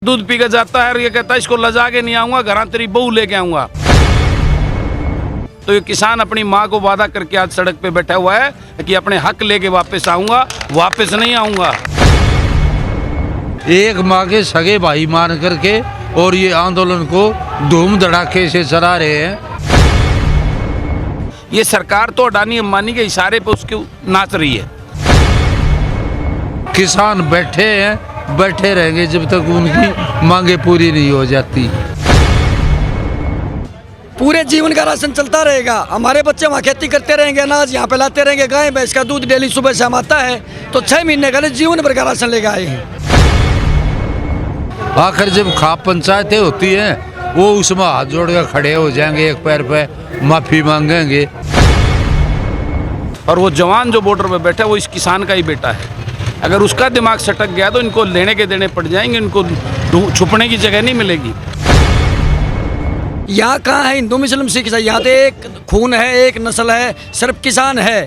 दूध पी के जाता है और ये कहता है इसको लजा के नहीं आऊंगा, घर तेरी बहू लेके आऊंगा। तो ये किसान अपनी माँ को वादा करके आज सड़क पे बैठा हुआ है कि अपने हक लेके वापस आऊंगा, वापस नहीं आऊंगा। एक माँ के सगे भाई मान करके और ये आंदोलन को धूम धड़ाके से चला रहे हैं। ये सरकार तो अडानी अंबानी के इशारे पे उसके नाच रही है। किसान बैठे हैं, बैठे रहेंगे जब तक उनकी मांगे पूरी नहीं हो जाती। पूरे जीवन का राशन चलता रहेगा, हमारे बच्चे वहाँ खेती करते रहेंगे, अनाज यहाँ पे लाते रहेंगे, गाय भैंस का दूध डेली सुबह शाम आता है, तो 6 महीने का जीवन भर का राशन लेके आए हैं। आखिर जब खाप पंचायतें होती हैं वो उसमें हाथ जोड़ कर खड़े हो जाएंगे, एक पैर पे माफी मांगेंगे। और वो जवान जो बॉर्डर पे बैठा है वो इस किसान का ही बेटा है। अगर उसका दिमाग सटक गया तो इनको लेने के देने पड़ जाएंगे, इनको छुपने की जगह नहीं मिलेगी। यहाँ कहाँ है हिंदू मुस्लिम सिख ईसाई, यहाँ तो एक खून है, एक नस्ल है, सिर्फ किसान है।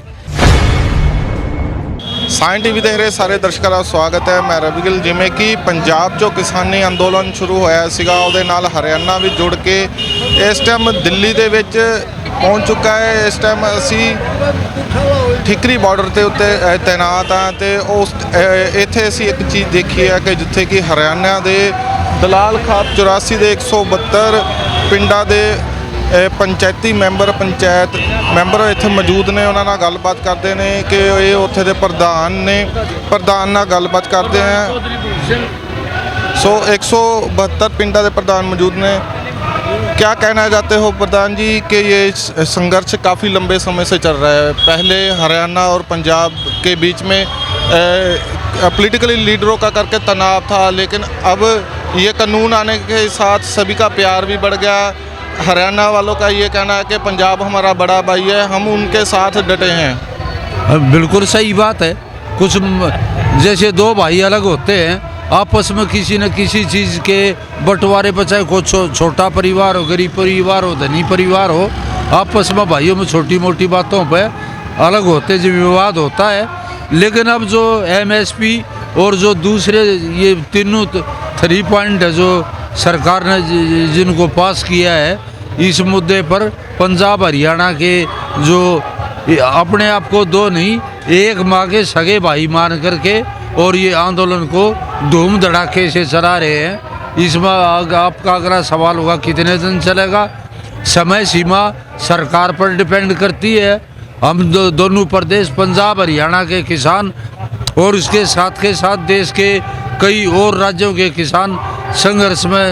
ਸਾਇਨ ਟੀਵੀ ਦੇਖ ਰਹੇ ਸਾਰੇ ਦਰਸ਼ਕਾਂ ਦਾ ਸਵਾਗਤ ਹੈ। ਮੈਂ ਰਵੀ ਗਿੱਲ। ਜਿਵੇਂ ਕਿ ਪੰਜਾਬ 'ਚੋਂ ਕਿਸਾਨੀ ਅੰਦੋਲਨ ਸ਼ੁਰੂ ਹੋਇਆ ਸੀਗਾ, ਉਹਦੇ ਨਾਲ ਹਰਿਆਣਾ ਵੀ ਜੁੜ ਕੇ ਇਸ ਟਾਈਮ ਦਿੱਲੀ ਦੇ ਵਿੱਚ ਪਹੁੰਚ ਚੁੱਕਾ ਹੈ। ਇਸ ਟਾਈਮ ਅਸੀਂ ਠਿਕਰੀ ਬਾਰਡਰ ਦੇ ਉੱਤੇ ਤੈਨਾਤ ਹਾਂ ਤੇ ਉਸ ਇੱਥੇ ਅਸੀਂ ਇੱਕ ਚੀਜ਼ ਦੇਖੀ ਹੈ ਕਿ ਜਿੱਥੇ ਕਿ ਹਰਿਆਣਾ ਦੇ ਦਲਾਲ ਖਾਪ 84 ਦੇ 172 ਪਿੰਡਾਂ ਦੇ ਪੰਚਾਇਤੀ ਮੈਂਬਰ ਪੰਚਾਇਤ ਮੈਂਬਰ ਇੱਥੇ ਮੌਜੂਦ ਨੇ। ਉਹਨਾਂ ਨਾਲ ਗੱਲਬਾਤ ਕਰਦੇ ਨੇ ਕਿ ਇਹ ਉੱਥੇ ਦੇ ਪ੍ਰਧਾਨ ਨੇ, ਪ੍ਰਧਾਨ ਨਾਲ ਗੱਲਬਾਤ ਕਰਦੇ ਆ। सो 172 पिंडा के प्रधान मौजूद ने। क्या कहना चाहते हो प्रधान जी कि ये संघर्ष काफ़ी लंबे समय से चल रहा है? पहले हरियाणा और पंजाब के बीच में पॉलिटिकली लीडरों का करके तनाव था, लेकिन अब ये कानून आने के साथ सभी का प्यार भी बढ़ गया। हरियाणा वालों का ये कहना है कि पंजाब हमारा बड़ा भाई है, हम उनके साथ डटे हैं। बिल्कुल सही बात है। कुछ जैसे दो भाई अलग होते हैं, आपस में किसी न किसी चीज़ के बंटवारे पर, चाहे कोई छोटा परिवार हो, गरीब परिवार हो, धनी परिवार हो, आपस में भाइयों में छोटी मोटी बातों पर अलग होते जो विवाद होता है। लेकिन अब जो MSP और जो दूसरे ये तीनों 3 पॉइंट है जो सरकार ने जिनको पास किया है, इस मुद्दे पर पंजाब हरियाणा के जो अपने आप को दो नहीं एक माँ के सगे भाई मान करके और ये आंदोलन को धूम धड़ाके से चला रहे हैं। इसमें आपका अगला सवाल होगा कितने दिन चलेगा? समय सीमा सरकार पर डिपेंड करती है। हम दोनों प्रदेश पंजाब हरियाणा के किसान और उसके साथ देश के कई और राज्यों के किसान संघर्ष में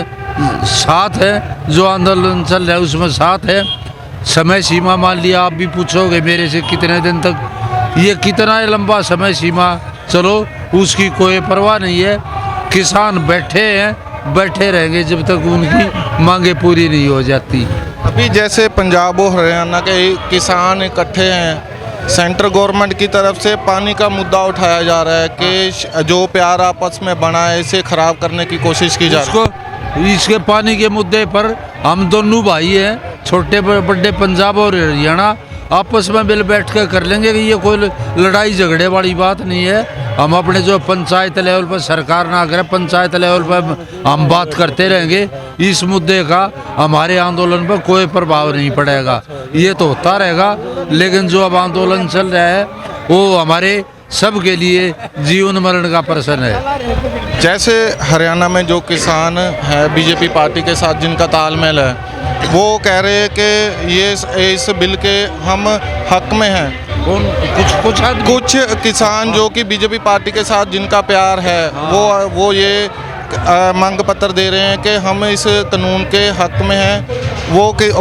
साथ है, जो आंदोलन चल रहा है उसमें साथ है। समय सीमा मान लिया, आप भी पूछोगे मेरे से कितने दिन तक, ये कितना लंबा समय सीमा चलो उसकी कोई परवाह नहीं है। किसान बैठे हैं, बैठे रहेंगे जब तक उनकी मांगे पूरी नहीं हो जाती। अभी जैसे पंजाब और हरियाणा के किसान इकट्ठे हैं, सेंट्रल गवर्नमेंट की तरफ से पानी का मुद्दा उठाया जा रहा है कि जो प्यार आपस में बना है इसे ख़राब करने की कोशिश की जा रही है। इसके पानी के मुद्दे पर हम दोनों भाई हैं, छोटे बड़े पंजाब और हरियाणा आपस में मिल बैठ कर कर लेंगे कि ये कोई लड़ाई झगड़े वाली बात नहीं है। हम अपने जो पंचायत लेवल पर सरकार ना करे, पंचायत लेवल पर हम बात करते रहेंगे। इस मुद्दे का हमारे आंदोलन पर कोई प्रभाव नहीं पड़ेगा, ये तो होता रहेगा। लेकिन जो अब आंदोलन चल रहा है वो हमारे सब के लिए जीवन मरण का प्रश्न है। जैसे हरियाणा में जो किसान है बीजेपी पार्टी के साथ जिनका तालमेल है, वो कह रहे हैं कि ये इस बिल के हम हक में हैं। कुछ किसान जो कि बीजेपी पार्टी के साथ जिनका प्यार है वो ये मांग पत्र दे रहे हैं कि हम इस कानून के हक में हैं।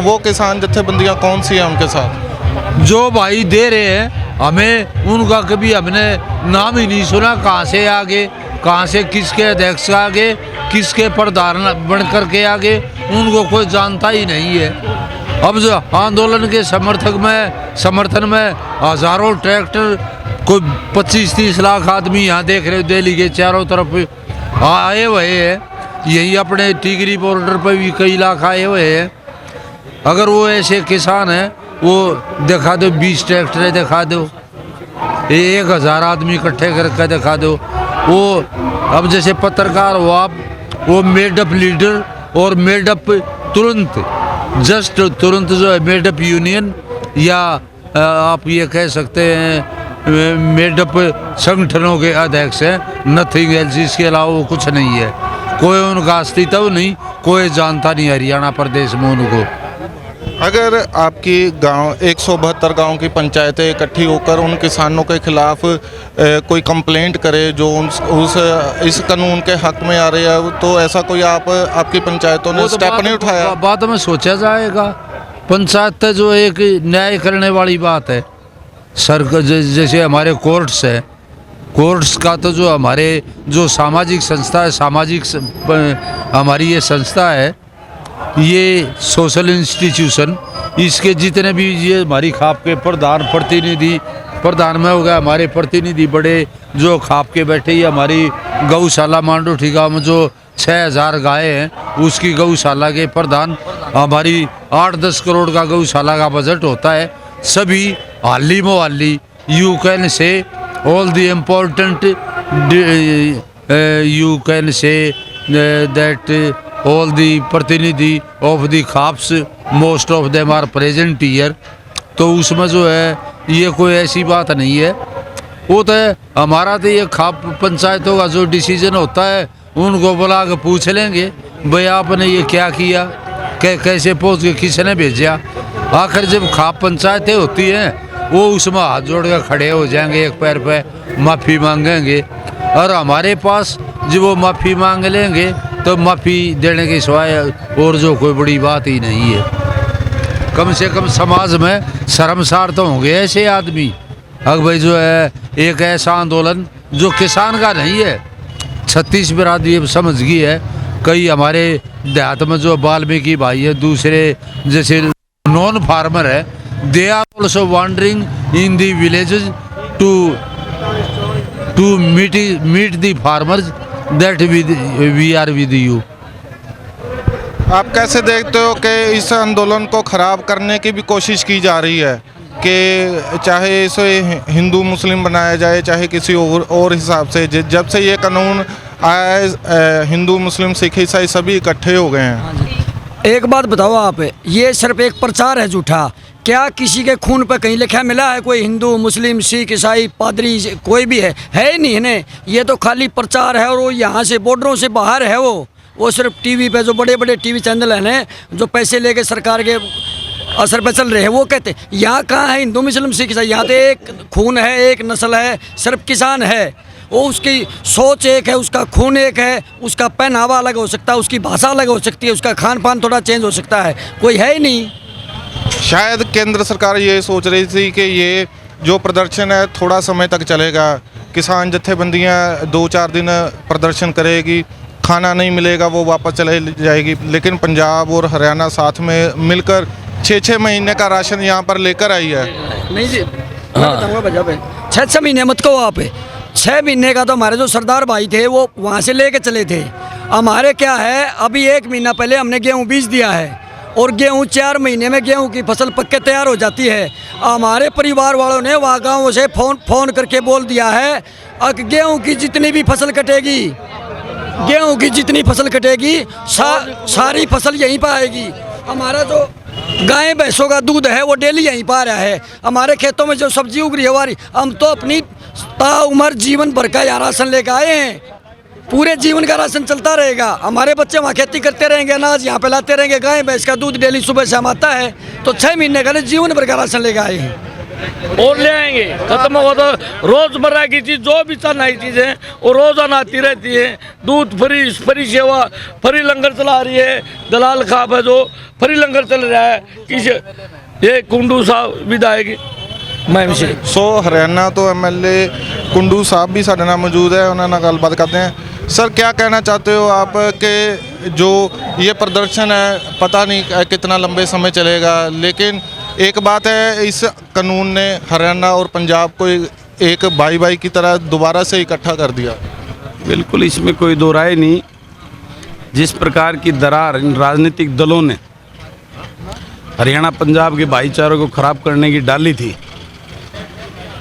वो किसान जत्थेबंदियाँ कौन सी हैं उनके साथ? जो भाई दे रहे हैं हमें उनका कभी हमने नाम ही नहीं सुना, कहाँ से आगे, कहाँ से किसके अध्यक्ष आगे, किसके प्रधान बन करके आगे, उनको कोई जानता ही नहीं है। अब जो आंदोलन के समर्थन में हज़ारों ट्रैक्टर, कोई 25-30 लाख आदमी यहाँ देख रहे हो दिल्ली के चारों तरफ आए हुए हैं। यही अपने टिकरी बॉर्डर पर भी कई लाख आए हुए हैं। अगर वो ऐसे किसान हैं वो दिखा दो, 20 ट्रैक्टर दिखा दो, 1000 आदमी इकट्ठे करके दिखा दो। वो अब जैसे पत्रकार हो आप, वो मेड अप लीडर और मेड अप तुरंत जस्ट तुरंत जो है मेड अप यूनियन या आप ये कह सकते हैं मेड अप संगठनों के अध्यक्ष हैं, नथिंग एल्स। इसके अलावा वो कुछ नहीं है, कोई उनका अस्तित्व नहीं, कोई जानता नहीं हरियाणा प्रदेश में उनको। अगर आपकी गांव 172 गांव की पंचायतें इकट्ठी होकर उन किसानों के खिलाफ कोई कंप्लेंट करे जो इस कानून के हक में आ रही है, तो ऐसा कोई आपकी पंचायतों ने स्टेप नहीं उठाया? बाद में सोचा जाएगा। पंचायत जो एक न्याय करने वाली बात है, सरकार जैसे हमारे कोर्ट्स है, कोर्ट्स का तो जो हमारे जो सामाजिक संस्था है, हमारी ये संस्था है, ये सोशल इंस्टीट्यूशन, इसके जितने भी ये हमारी खाप के प्रधान में हो गया हमारे प्रतिनिधि बड़े जो खाप के बैठे, ये हमारी गौशाला मांडोठी गाँव में जो 6000 गाय हैं उसकी गौशाला के प्रधान, हमारी 8-10 करोड़ का गौशाला का बजट होता है। सभी हाली Mohali you can say all the important you can say that all the प्रतिनिधि of the khaps most of them are present here। तो उसमें जो है ये कोई ऐसी बात नहीं है, वो तो है हमारा तो ये खाप पंचायतों का जो डिसीजन होता है उनको बुला के पूछ लेंगे भाई आपने ये क्या किया, कैसे पहुँच के किसने भेजा। आखिर जब खाप पंचायतें होती हैं वो उसमें हाथ जोड़ कर खड़े हो जाएंगे, एक पैर पे माफ़ी मांगेंगे, और हमारे पास जब वो माफ़ी मांग लेंगे तो माफ़ी देने के सिवाय और जो कोई बड़ी बात ही नहीं है। कम से कम समाज में शर्मसार तो होंगे ऐसे आदमी। अब भाई जो है एक ऐसा आंदोलन जो किसान का नहीं है, 36 बिरादरी समझ गई है। कई हमारे देहात में जो वाल्मीकि भाई है, दूसरे जैसे नॉन फार्मर है, they are also wandering in the villages to meet the farmers that we are with you. आप कैसे देखते हो कि इस आंदोलन को ख़राब करने की भी कोशिश की जा रही है कि चाहे इसे हिंदू मुस्लिम बनाया जाए चाहे किसी और हिसाब से, जब से ये कानून आया है हिंदू मुस्लिम सिख ईसाई सभी इकट्ठे हो गए हैं। एक बात बताओ आप, ये सिर्फ एक प्रचार है झूठा। क्या किसी के खून पर कहीं लिखा मिला है कोई हिंदू मुस्लिम सिख ईसाई पादरी कोई भी है ही नहीं इन्हें। ये तो खाली प्रचार है, और वो यहाँ से बॉर्डरों से बाहर है। वो सिर्फ टीवी पे जो बड़े बड़े टीवी चैनल हैं जो पैसे लेके सरकार के असर पे चल रहे हैं, वो कहते हैं यहाँ कहाँ है हिंदू मुस्लिम सिख ईसाई। यहाँ तो एक खून है, एक नस्ल है, सिर्फ किसान है। वो उसकी सोच एक है, उसका खून एक है, उसका पहनावा अलग हो सकता है, उसकी भाषा अलग हो सकती है, उसका खान पान थोड़ा चेंज हो सकता है, कोई है ही नहीं। शायद केंद्र सरकार ये सोच रही थी कि ये जो प्रदर्शन है थोड़ा समय तक चलेगा, किसान जत्थेबंदियां 2-4 दिन प्रदर्शन करेगी, खाना नहीं मिलेगा वो वापस चले जाएगी, लेकिन पंजाब और हरियाणा साथ में मिलकर 6-6 महीने का राशन यहाँ पर लेकर आई है। नहीं जी, हाँ 6-6 महीने मत कहो आप, 6 महीने का तो हमारे जो सरदार भाई थे वो वहाँ से लेके चले थे। हमारे क्या है, अभी 1 महीना पहले हमने गेहूँ बीज दिया है, और गेहूँ 4 महीने में गेहूँ की फसल पक के तैयार हो जाती है। हमारे परिवार वालों ने वहाँ गाँव से फ़ोन करके बोल दिया है कि गेहूँ की जितनी भी फसल कटेगी, गेहूँ की जितनी फसल कटेगी सारी फसल यहीं पर आएगी। हमारा जो गाय भैंसों का दूध है वो डेली यहीं पर आ रहा है। हमारे खेतों में जो सब्जी उग रही है हमारी, हम तो अपनी ताउम्र जीवन भर का यहाँ राशन लेकर आए हैं, पूरे जीवन का राशन चलता रहेगा। हमारे बच्चे वहाँ खेती करते रहेंगे, अनाज यहाँ पे लाते रहेंगे, गाय भैंस का दूध डेली सुबह शाम आता है, तो 6 महीने का जीवन भर का राशन लेकर आए हैं और ले आएंगे। खत्म होगा तो रोजमर्रा की चीज जो भी नई चीजें वो रोजाना आती रहती है। दूध फ्री सेवा, फ्री लंगर चला रही है दलाल खाप है, जो फ्री लंगर चल रहा है। किसी ये कुंडू साहब विधायक मैम से हरियाणा तो MLA कुंडू साहब भी साढ़े नाल मौजूद है, उन्होंने गलबात करते हैं। सर क्या कहना चाहते हो आप कि जो ये प्रदर्शन है पता नहीं कितना लंबे समय चलेगा, लेकिन एक बात है इस कानून ने हरियाणा और पंजाब को एक भाई की तरह दोबारा से इकट्ठा कर दिया। बिल्कुल, इसमें कोई दो राय नहीं। जिस प्रकार की दरार इन राजनीतिक दलों ने हरियाणा पंजाब के भाईचारे को ख़राब करने की डाली थी,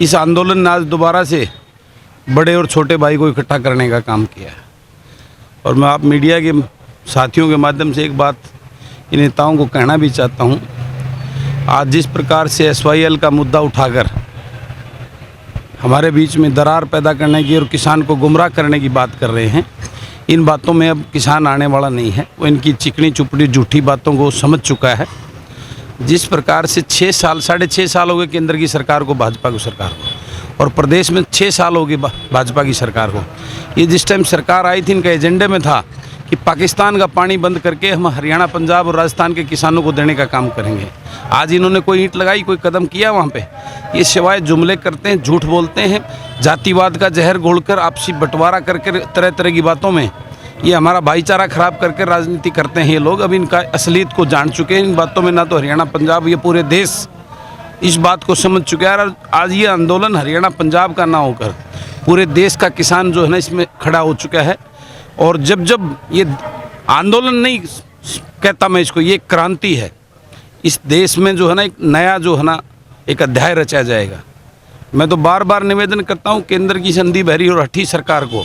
इस आंदोलन ने आज दोबारा से बड़े और छोटे भाई को इकट्ठा करने का काम किया है। और मैं आप मीडिया के साथियों के माध्यम से एक बात इन नेताओं को कहना भी चाहता हूँ। आज जिस प्रकार से SYL का मुद्दा उठाकर हमारे बीच में दरार पैदा करने की और किसान को गुमराह करने की बात कर रहे हैं, इन बातों में अब किसान आने वाला नहीं है। वो इनकी चिकनी चुपड़ी झूठी बातों को समझ चुका है। जिस प्रकार से 6 साल 6.5 साल हो गए केंद्र की सरकार को, भाजपा की सरकार को, और प्रदेश में 6 साल हो गए भाजपा की सरकार को। ये जिस टाइम सरकार आई थी, इनका एजेंडे में था कि पाकिस्तान का पानी बंद करके हम हरियाणा, पंजाब और राजस्थान के किसानों को देने का काम करेंगे। आज इन्होंने कोई ईंट लगाई, कोई कदम किया वहाँ पे? ये सिवाय जुमले करते हैं, झूठ बोलते हैं, जातिवाद का जहर घोलकर आपसी बंटवारा करके तरह तरह की बातों में ये हमारा भाईचारा खराब करके राजनीति करते हैं ये लोग। अब इनका असलियत को जान चुके हैं। इन बातों में ना तो हरियाणा, पंजाब, ये पूरे देश इस बात को समझ चुका है। और आज ये आंदोलन हरियाणा, पंजाब का ना होकर पूरे देश का किसान जो है ना इसमें खड़ा हो चुका है। और जब जब ये आंदोलन नहीं कहता मैं इसको, ये क्रांति है। इस देश में जो है ना एक नया जो है ना एक अध्याय रचा जाएगा। मैं तो बार बार निवेदन करता हूँ केंद्र की संधि बहरी और हठी सरकार को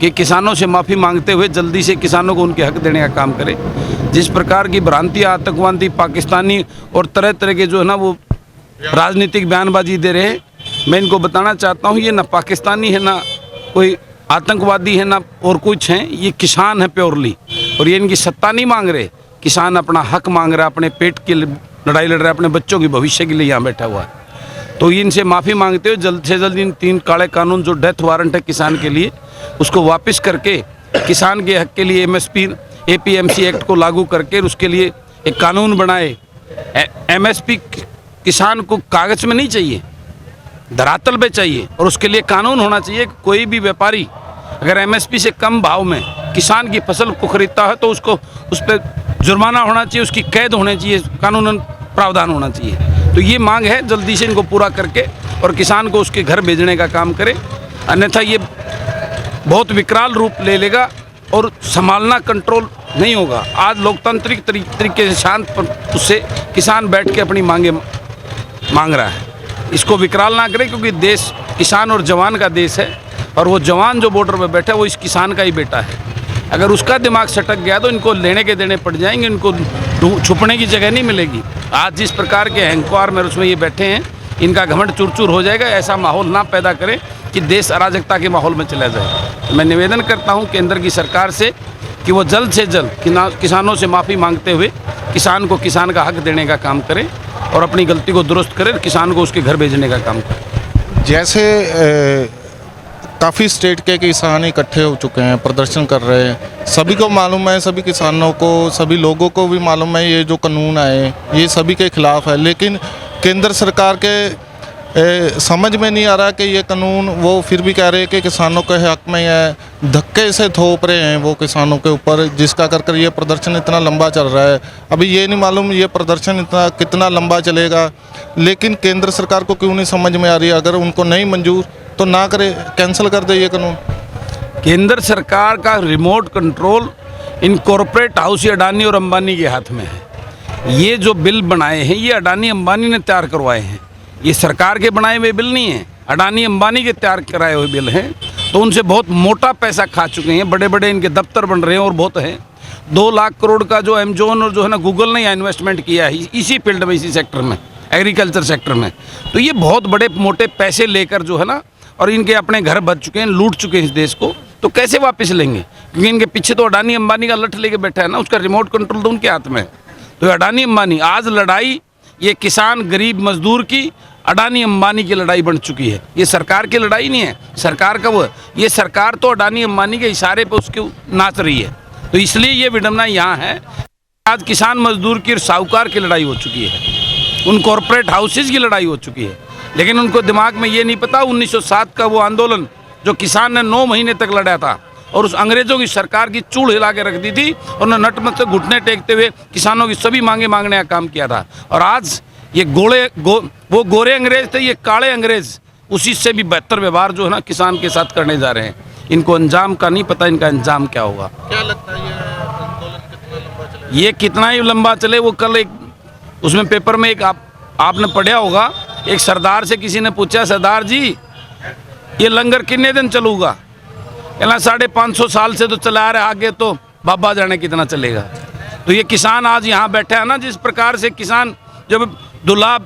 कि किसानों से माफ़ी मांगते हुए जल्दी से किसानों को उनके हक देने का काम करे। जिस प्रकार की भ्रांति, आतंकवादी, पाकिस्तानी और तरह तरह के जो है ना वो राजनीतिक बयानबाजी दे रहे हैं, मैं इनको बताना चाहता हूँ ये ना पाकिस्तानी है, ना कोई आतंकवादी है, ना और कुछ हैं। ये किसान है प्योरली। और ये इनकी सत्ता नहीं मांग रहे, किसान अपना हक मांग रहा है, अपने पेट की लड़ाई लड़ रहा है, अपने बच्चों के भविष्य के लिए यहाँ बैठा हुआ है। तो इनसे माफ़ी मांगते हुए जल्द से जल्द इन 3 काले कानून जो डेथ वारंट है किसान के लिए, उसको वापस करके किसान के हक के लिए MSP APMC एक्ट को लागू करके उसके लिए एक कानून बनाए। MSP किसान को कागज़ में नहीं चाहिए, धरातल पे चाहिए। और उसके लिए कानून होना चाहिए कि कोई भी व्यापारी अगर MSP से कम भाव में किसान की फसल को खरीदता है तो उसको उस पर जुर्माना होना चाहिए, उसकी कैद होनी चाहिए, कानूनन प्रावधान होना चाहिए। तो ये मांग है, जल्दी से इनको पूरा करके और किसान को उसके घर भेजने का काम करे। अन्यथा ये बहुत विकराल रूप ले लेगा और संभालना कंट्रोल नहीं होगा। आज लोकतांत्रिक तरीके से शांत उससे किसान बैठ के अपनी मांगे मांग रहा है। इसको विकराल ना करें, क्योंकि देश किसान और जवान का देश है। और वो जवान जो बॉर्डर पर बैठा है वो इस किसान का ही बेटा है। अगर उसका दिमाग सटक गया तो इनको लेने के देने पड़ जाएंगे, इनको छुपने की जगह नहीं मिलेगी। आज जिस प्रकार के अहंकार में उसमें ये बैठे हैं, इनका घमंड चूर चूर हो जाएगा। ऐसा माहौल ना पैदा करें कि देश अराजकता के माहौल में चला जाए। मैं निवेदन करता हूं केंद्र की सरकार से कि वो जल्द से जल्द किसानों से माफ़ी मांगते हुए किसान को किसान का हक देने का काम करें और अपनी गलती को दुरुस्त करें, किसान को उसके घर भेजने का काम करें। जैसे काफ़ी स्टेट के किसान इकट्ठे हो चुके हैं, प्रदर्शन कर रहे हैं। सभी को मालूम है, सभी किसानों को, सभी लोगों को भी मालूम है ये जो कानून आए ये सभी के खिलाफ है। लेकिन केंद्र सरकार के समझ में नहीं आ रहा कि ये कानून, वो फिर भी कह रहे हैं कि किसानों के हक में है। धक्के से थोप रहे हैं वो किसानों के ऊपर, जिसका कर ये प्रदर्शन इतना लंबा चल रहा है। अभी ये नहीं मालूम ये प्रदर्शन कितना लंबा चलेगा। लेकिन केंद्र सरकार को क्यों नहीं समझ में आ रही? अगर उनको नहीं मंजूर तो ना करे, कैंसिल कर दे ये कानून। केंद्र सरकार का remote control in corporate house Adani और अंबानी के हाथ में है। ये जो बिल बनाए हैं ये अडानी अंबानी ने तैयार करवाए हैं। ये सरकार के बनाए हुए बिल नहीं हैं, अडानी अंबानी के तैयार कराए हुए बिल हैं। तो उनसे बहुत मोटा पैसा खा चुके हैं। बड़े बड़े इनके दफ्तर बन रहे हैं और बहुत हैं। 2 लाख करोड़ का जो अमेजोन और जो है ना गूगल ने इन्वेस्टमेंट किया है इसी फील्ड में, इसी सेक्टर में, एग्रीकल्चर सेक्टर में। तो ये बहुत बड़े मोटे पैसे लेकर जो है ना, और इनके अपने घर बच चुके हैं, लूट चुके हैं इस देश को। तो कैसे वापस लेंगे? क्योंकि इनके पीछे तो अडानी अंबानी का लठ लेके बैठा है ना, उसका रिमोट कंट्रोल तो उनके हाथ में है। तो अडानी अंबानी आज लड़ाई ये किसान गरीब मजदूर की अडानी अंबानी की लड़ाई बन चुकी है। ये सरकार की लड़ाई नहीं है। सरकार का वो, ये सरकार तो अडानी अंबानी के इशारे पर उसके नाच रही है। तो इसलिए ये विडंबना यहाँ है। आज किसान मजदूर की और साहूकार की लड़ाई हो चुकी है, उन कॉरपोरेट हाउसेज की लड़ाई हो चुकी है। लेकिन उनको दिमाग में ये नहीं पता 1907 का वो आंदोलन जो किसान ने 9 महीने तक लड़ा था और उस अंग्रेजों की सरकार की चूड़ हिला के रख दी थी। उन्होंने नटमट से घुटने टेकते हुए किसानों की सभी मांगे मांगने का काम किया था। और आज ये वो गोरे अंग्रेज थे, ये काले अंग्रेज उसी से भी बेहतर व्यवहार जो है ना किसान के साथ करने जा रहे हैं। इनको अंजाम का नहीं पता, इनका अंजाम क्या होगा। क्या लगता है ये आंदोलन कितना लंबा चलेगा? ये कितना ही लंबा चले, वो कल एक उसमें पेपर में एक आपने पढ़ा होगा, एक सरदार से किसी ने पूछा, सरदार जी ये लंगर कितने दिन चलूगा? कहना 550 साल से तो चला आ रहा है, आगे तो बाबा जाने कितना चलेगा। तो ये किसान आज यहाँ बैठा है ना, जिस प्रकार से किसान जब दूल्हा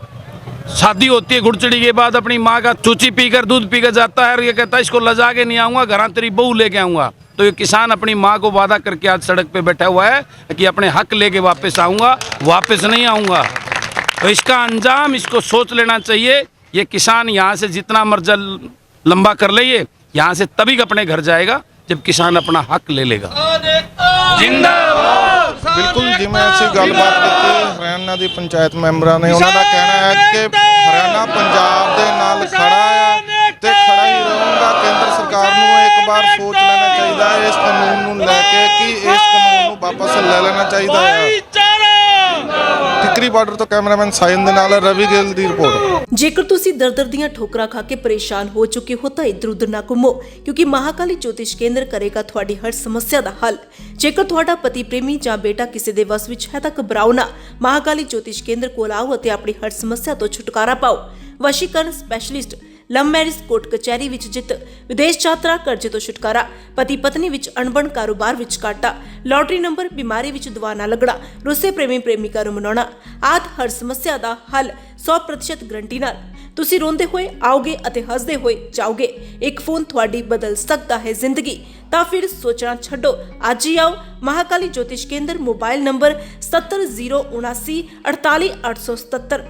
शादी होती है घुड़चड़ी के बाद अपनी माँ का चूची पीकर दूध पीकर जाता है और ये कहता है इसको लजा के नहीं आऊँगा, घर तेरी बहू लेके आऊँगा। तो ये किसान अपनी माँ को वादा करके आज सड़क पे बैठा हुआ है कि अपने हक लेके वापस आऊँगा, वापस नहीं आऊँगा। तो इसका अंजाम इसको सोच लेना चाहिए। ये किसान यहाँ से जितना मर्जा लंबा कर ले, यहाँ से तभी अपने घर जाएगा जब किसान अपना हक ले लेगा। जिंदाबाद। ਬਿਲਕੁਲ ਜਿਵੇਂ ਅਸੀਂ ਗੱਲਬਾਤ ਕੀਤੀ ਹਰਿਆਣਾ ਦੀ ਪੰਚਾਇਤ ਮੈਂਬਰਾਂ ਨੇ, ਉਹਨਾਂ ਦਾ ਕਹਿਣਾ ਹੈ ਕਿ ਹਰਿਆਣਾ ਪੰਜਾਬ ਦੇ ਨਾਲ ਖੜਾ ਹੈ ਤੇ ਖੜਾ ਹੀ ਰਹੂਗਾ। ਕੇਂਦਰ ਸਰਕਾਰ ਨੂੰ ਇੱਕ ਵਾਰ ਸੋਚ ਲੈਣਾ ਚਾਹੀਦਾ ਹੈ ਇਸ ਕਾਨੂੰਨ ਨੂੰ ਲੈ ਕੇ ਕਿ ਇਸ ਕਾਨੂੰਨ ਨੂੰ ਵਾਪਸ ਲੈ ਲੈਣਾ ਚਾਹੀਦਾ ਹੈ। ਟਿਕਰੀ ਬਾਰਡਰ ਤੋਂ ਕੈਮਰਾਮੈਨ ਸਾਇਨ ਦੇ ਨਾਲ ਰਵੀ ਗਿੱਲ ਦੀ ਰਿਪੋਰਟ। ਜੇਕਰ ਤੁਸੀਂ ਦਰ ਦੀਆਂ ਠੋਕਰਾਂ ਖਾ ਕੇ ਪਰੇਸ਼ਾਨ ਹੋ ਚੁੱਕੇ ਹੋ ਤਾਂ ਇੱਧਰ ਉੱਧਰ ਨਾ ਘੁੰਮੋ, ਕਿਉਂਕਿ ਮਹਾਕਾਲੀ ਜੋਤਿਸ਼ ਕੇਂਦਰ ਕਰੇਗਾ ਤੁਹਾਡੀ ਹਰ ਸਮੱਸਿਆ ਦਾ ਹੱਲ। ਜੇਕਰ ਤੁਹਾਡਾ ਪਤੀ ਪ੍ਰੇਮੀ ਜਾਂ ਬੇਟਾ ਕਿਸੇ ਦੇ ਵਸ ਵਿੱਚ ਹੈ ਤਾਂ ਘਬਰਾਓ ਨਾ, ਮਹਾਕਾਲੀ ਜੋਤਿਸ਼ ਕੇਂਦਰ ਕੋਲ ਆਓ ਅਤੇ ਆਪਣੀ ਹਰ ਸਮੱਸਿਆ ਤੋਂ ਛੁਟਕਾਰਾ ਪਾਓ। ਵਸ਼ੀਕਰਨ ਸਪੈਸ਼ਲਿਸਟ, ਲਵ ਮੈਰਿਜ ਕੋਰਟ ਕਚਹਿਰੀ ਵਿੱਚ ਜਿੱਤ, ਵਿਦੇਸ਼ ਯਾਤਰਾ, ਕਰਜ਼ੇ ਤੋਂ ਛੁਟਕਾਰਾ, ਪਤੀ ਪਤਨੀ ਵਿੱਚ ਅਣਬਣ, ਕਾਰੋਬਾਰ ਵਿੱਚ ਘਾਟਾ, ਲੋਟਰੀ ਨੰਬਰ, ਬਿਮਾਰੀ ਵਿੱਚ ਦਵਾ ਨਾ ਲੱਗਣਾ, ਰੁੱਸੇ ਪ੍ਰੇਮੀ ਪ੍ਰੇਮਿਕਾ ਨੂੰ ਮਨਾਉਣਾ ਆਦਿ ਹਰ ਸਮੱਸਿਆ ਦਾ ਹੱਲ 100% ਗਰੰਟੀ ਨਾਲ। ਤੁਸੀਂ ਰੋਂਦੇ ਹੋਏ ਆਓਗੇ ਅਤੇ ਹੱਸਦੇ ਹੋਏ ਜਾਓਗੇ। ਇੱਕ ਫੋਨ ਤੁਹਾਡੀ ਬਦਲ ਸਕਦਾ ਹੈ ਜ਼ਿੰਦਗੀ। ਤਾਂ ਫਿਰ ਸੋਚਣਾ ਛੱਡੋ, ਅੱਜ ਹੀ ਆਓ। ਮਹਾਕਾਲੀ ਜੋਤਿਸ਼ ਕੇਂਦਰ, ਮੋਬਾਈਲ ਨੰਬਰ 7007948877।